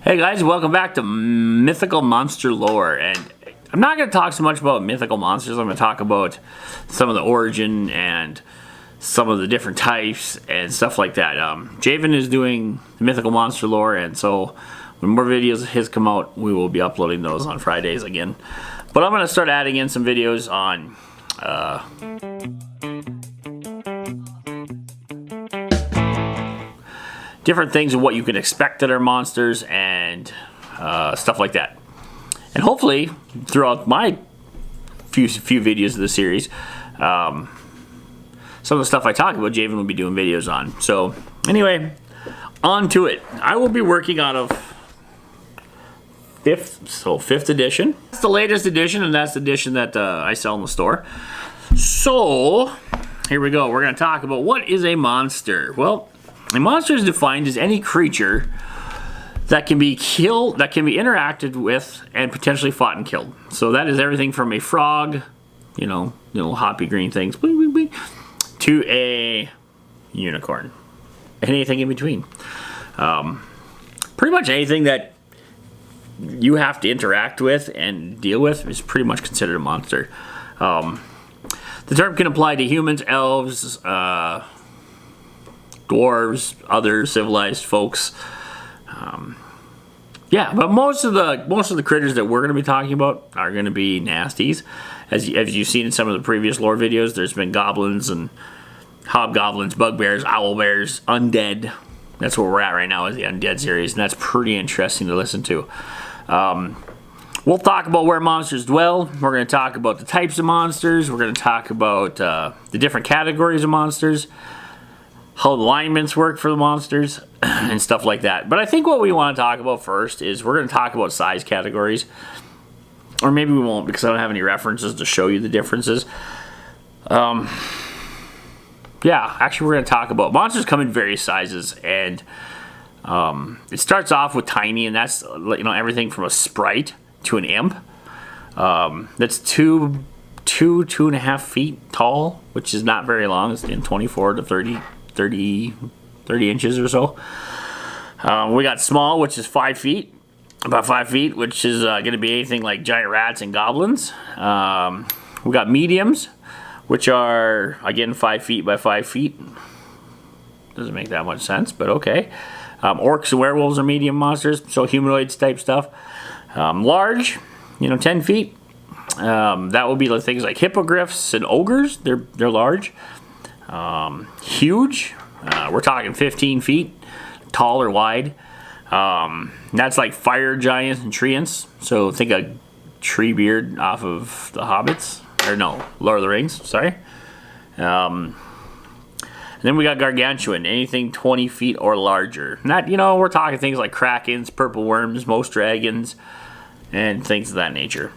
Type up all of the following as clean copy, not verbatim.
Hey guys, welcome back to Mythical Monster Lore, and I'm not going to talk so much about mythical monsters. I'm going to talk about some of the origin and some of the different types and stuff like that. Javen is doing Mythical Monster Lore, and so when more videos of his come out, we will be uploading those on Fridays again. But I'm going to start adding in some videos on different things of what you can expect that are monsters and stuff like that. And hopefully, throughout my few videos of the series, some of the stuff I talk about, Javen will be doing videos on. So, anyway, on to it. I will be working out of 5th edition. That's the latest edition, and that's the edition that I sell in the store. So, here we go. We're going to talk about what is a monster. Well, a monster is defined as any creature that can be killed, that can be interacted with, and potentially fought and killed. So that is everything from a frog, you know, little hoppy green things, to a unicorn, and anything in between. Pretty much anything that you have to interact with and deal with is pretty much considered a monster. The term can apply to humans, elves, dwarves, other civilized folks. Yeah, but most of the critters that we're going to be talking about are going to be nasties. As you've seen in some of the previous lore videos, there's been goblins and hobgoblins, bugbears, owlbears, undead. That's where we're at right now is the undead series, and that's pretty interesting to listen to. We'll talk about where monsters dwell. We're going to talk about the types of monsters. We're going to talk about the different categories of monsters, how alignments work for the monsters, and stuff like that. But I think what we want to talk about first is we're going to talk about size categories. Or maybe we won't, because I don't have any references to show you the differences. Yeah, actually we're going to talk about monsters come in various sizes, and it starts off with tiny, and that's everything from a sprite to an imp. That's 2.5 feet tall, which is not very long. It's in 24 to 30 inches or so. We got small, which is 5 feet, about 5 feet, which is going to be anything like giant rats and goblins. We got mediums, which are again 5 feet by 5 feet. Doesn't make that much sense, but okay. Orcs and werewolves are medium monsters, so humanoids type stuff. Large, 10 feet. That will be things like hippogriffs and ogres. They're large. Huge, we're talking 15 feet tall or wide. That's like fire giants and treants. So think of Treebeard off of the Hobbits, or no, Lord of the Rings, sorry. And then we got gargantuan, anything 20 feet or larger. Not, we're talking things like krakens, purple worms, most dragons, and things of that nature.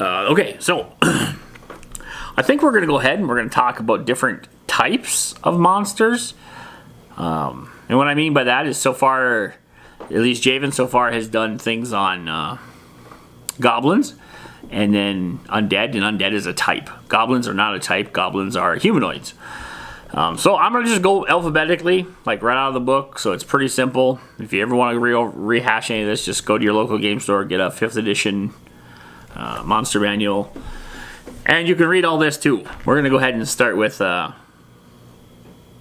Okay, so I think we're going to go ahead and we're going to talk about different types of monsters. And what I mean by that is, so far, at least Javen so far has done things on goblins and then undead, and undead is a type. Goblins are not a type. Goblins are humanoids. So I'm going to just go alphabetically, like right out of the book, so it's pretty simple. If you ever want to rehash any of this, just go to your local game store, get a 5th edition monster manual, and you can read all this too. We're going to go ahead and start with number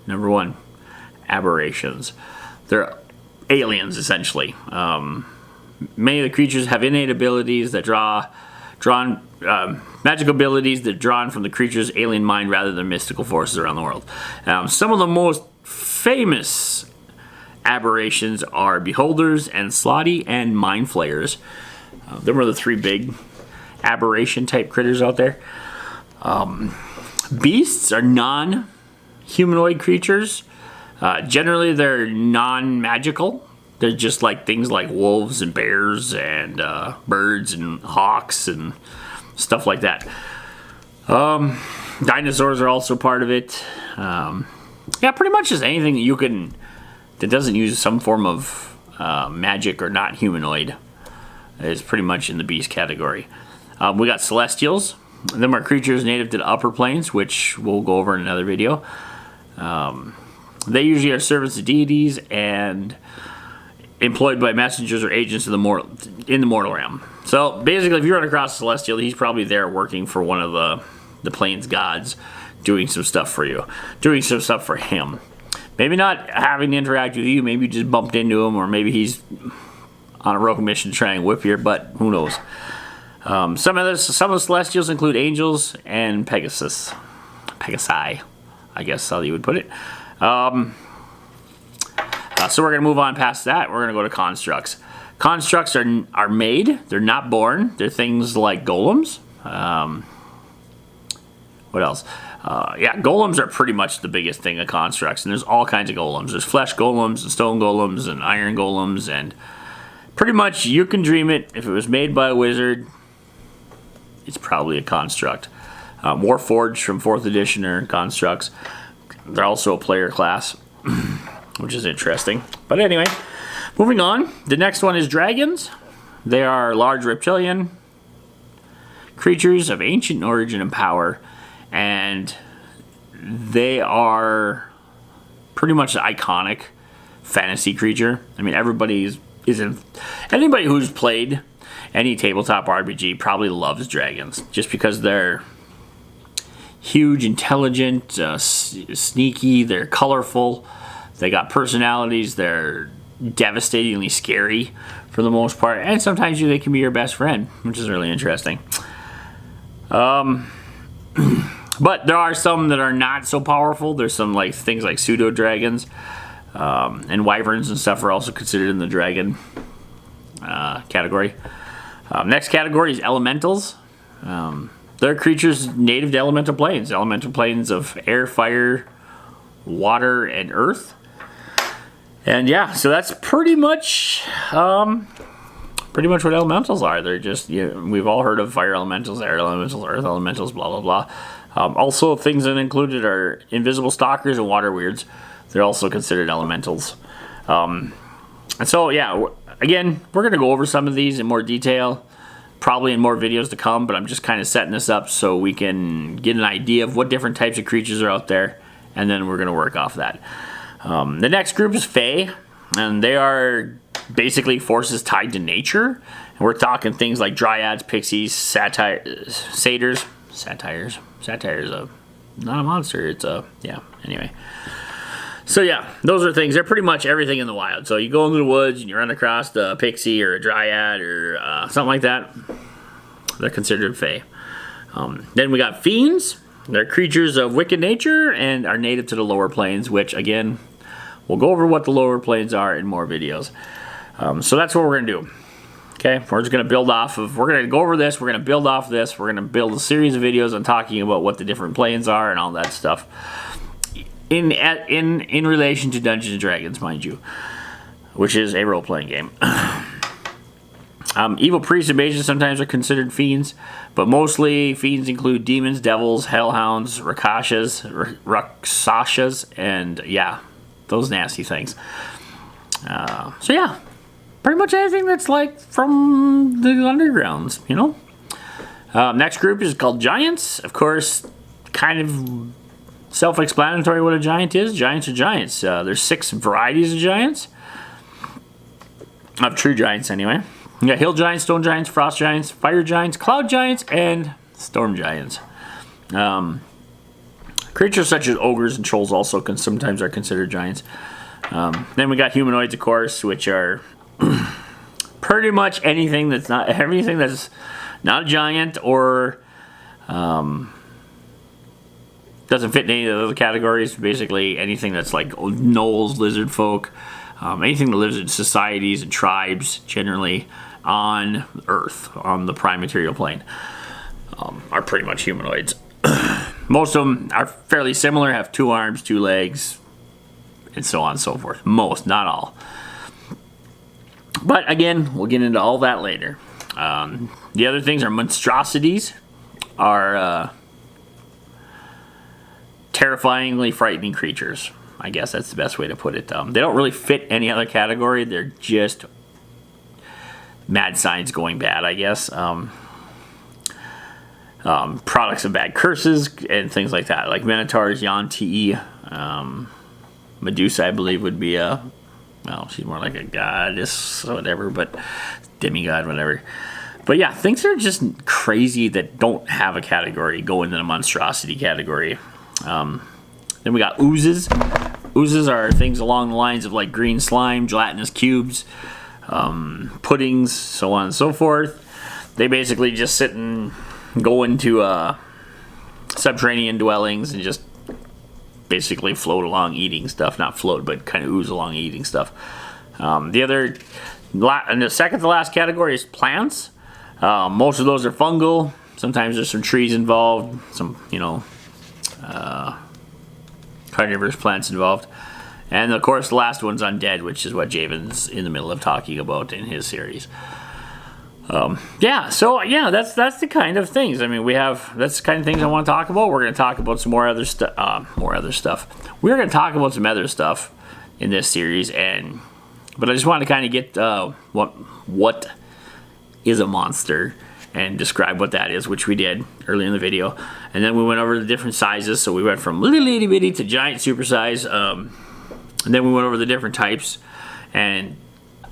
1, aberrations. They're aliens, essentially. Many of the creatures have innate abilities that magical abilities that are drawn from the creature's alien mind rather than mystical forces around the world. Some of the most famous aberrations are beholders and slotty and mind flayers. Them are the 3 big aberration type critters out there. Beasts are non-humanoid creatures. Generally they're non-magical. They're just like things like wolves and bears and birds and hawks and stuff like that. Dinosaurs are also part of it. Yeah, pretty much just anything that doesn't use some form of magic or not humanoid is pretty much in the beast category. We got celestials. Them are creatures native to the upper planes, which we'll go over in another video. They usually are servants to deities and employed by messengers or agents in the mortal realm. So basically, if you run across a celestial, he's probably there working for one of the plane's gods, doing some stuff for you, doing some stuff for him. Maybe not having to interact with you. Maybe you just bumped into him, or maybe he's on a rogue mission to try and whip you. But who knows? Some of the celestials include angels and Pegasi, I guess how you would put it. So we're going to move on past that. We're going to go to constructs. Constructs are made. They're not born. They're things like golems. What else? Golems are pretty much the biggest thing of constructs. And there's all kinds of golems. There's flesh golems and stone golems and iron golems. And pretty much you can dream it. If it was made by a wizard, it's probably a construct. Warforged from 4th edition are constructs. They're also a player class, which is interesting. But anyway, moving on. The next one is dragons. They are large reptilian creatures of ancient origin and power, and they are pretty much an iconic fantasy creature. I mean, anybody who's played any tabletop RPG probably loves dragons, just because they're huge, intelligent, sneaky, they're colorful, they got personalities, they're devastatingly scary for the most part, and sometimes they can be your best friend, which is really interesting. But there are some that are not so powerful. There's some things like pseudo dragons, and wyverns and stuff are also considered in the dragon category. Next category is elementals. They're creatures native to elemental planes of air, fire, water, and earth. And yeah, so that's pretty much what elementals are. They're just, we've all heard of fire elementals, air elementals, earth elementals, blah, blah, blah. Also, things that included are invisible stalkers and water weirds. They're also considered elementals. And so, yeah, again, we're going to go over some of these in more detail, probably in more videos to come, but I'm just kind of setting this up so we can get an idea of what different types of creatures are out there, and then we're going to work off that. The next group is Fae, and they are basically forces tied to nature. And we're talking things like dryads, pixies, satyrs. Satyrs not a monster. It's anyway. So yeah, those are things. They're pretty much everything in the wild. So you go into the woods and you run across a pixie or a dryad or something like that. They're considered Fae. Then we got fiends. They're creatures of wicked nature and are native to the lower planes, which again, we'll go over what the lower planes are in more videos. So that's what we're going to do. Okay, we're just going to build off of, we're going to go over this, we're going to build off this, we're going to build a series of videos on talking about what the different planes are and all that stuff. In relation to Dungeons and Dragons, mind you, which is a role-playing game. Evil priests and mages sometimes are considered fiends, but mostly fiends include demons, devils, hellhounds, rakshasas, and yeah, those nasty things. So yeah, pretty much anything that's from the undergrounds, Next group is called giants. Of course, kind of self-explanatory what a giant is. Giants are giants. There's 6 varieties of giants. Of true giants, anyway. You got hill giants, stone giants, frost giants, fire giants, cloud giants, and storm giants. Creatures such as ogres and trolls also sometimes are considered giants. Then we got humanoids, of course, which are pretty much everything that's not a giant or doesn't fit in any of the other categories. Basically, anything that's like gnolls, lizard folk, anything that lives in societies and tribes, generally on Earth, on the prime material plane, are pretty much humanoids. Most of them are fairly similar, have 2 arms, 2 legs, and so on and so forth. Most, not all. But again, we'll get into all that later. The other things are monstrosities, are terrifyingly frightening creatures. I guess that's the best way to put it. They don't really fit any other category. They're just mad science going bad, I guess. Products of bad curses and things like that, like minotaurs, Yuan-Ti, Medusa, I believe, would be a, well, she's more like a goddess or whatever, but demigod, whatever. But yeah, things are just crazy that don't have a category go into the monstrosity category. Then we got oozes. Oozes are things along the lines of like green slime, gelatinous cubes, puddings, so on and so forth. They basically just sit and go into subterranean dwellings and just basically float along eating stuff. Not float, but kind of ooze along eating stuff. And the second to last category is plants. Most of those are fungal. Sometimes there's some trees involved, some, carnivorous plants involved. And of course the last one's undead, which is what Javen's in the middle of talking about in his series. That's the kind of things. I mean, that's the kind of things I want to talk about. We're going to talk about some more other stuff. We're going to talk about some other stuff in this series, but I just want to kind of get what is a monster and describe what that is, which we did early in the video. And then we went over the different sizes. So we went from little itty bitty to giant supersize. And then we went over the different types. And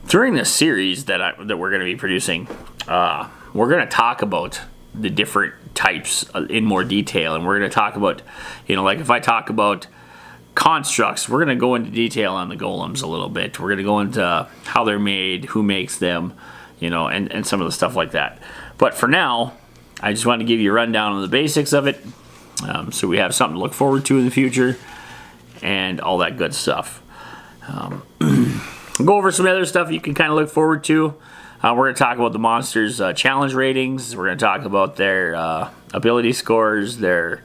during this series that we're going to be producing, we're going to talk about the different types in more detail. And we're going to talk about, like if I talk about constructs, we're going to go into detail on the golems a little bit. We're going to go into how they're made, who makes them, and some of the stuff like that. But for now, I just want to give you a rundown on the basics of it, so we have something to look forward to in the future, and all that good stuff. Go over some other stuff you can kind of look forward to. We're going to talk about the monsters' challenge ratings. We're going to talk about their ability scores, their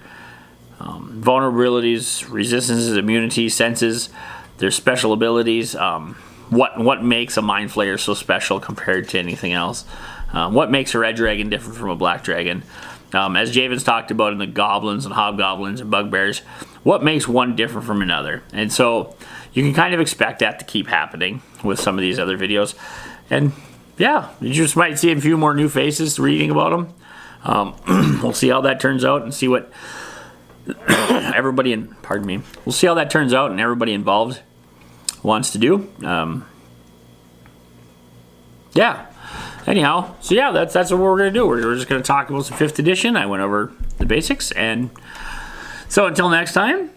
vulnerabilities, resistances, immunities, senses, their special abilities. What makes a Mind Flayer so special compared to anything else? What makes a red dragon different from a black dragon? As Javen's talked about in the goblins and hobgoblins and bugbears, what makes one different from another? And so you can kind of expect that to keep happening with some of these other videos. And yeah, you just might see a few more new faces reading about them. We'll see how that turns out and see what we'll see how that turns out and everybody involved wants to do. Anyhow, so yeah, that's what we're going to do. We're just going to talk about some 5th edition. I went over the basics, and so until next time,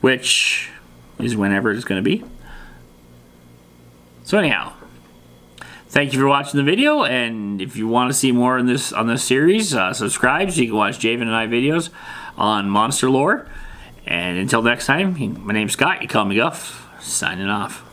which is whenever it's going to be. So anyhow, thank you for watching the video, and if you want to see more on this series, subscribe so you can watch Javen and I videos on monster lore. And until next time, my name's Scott. You call me Guff. Signing off.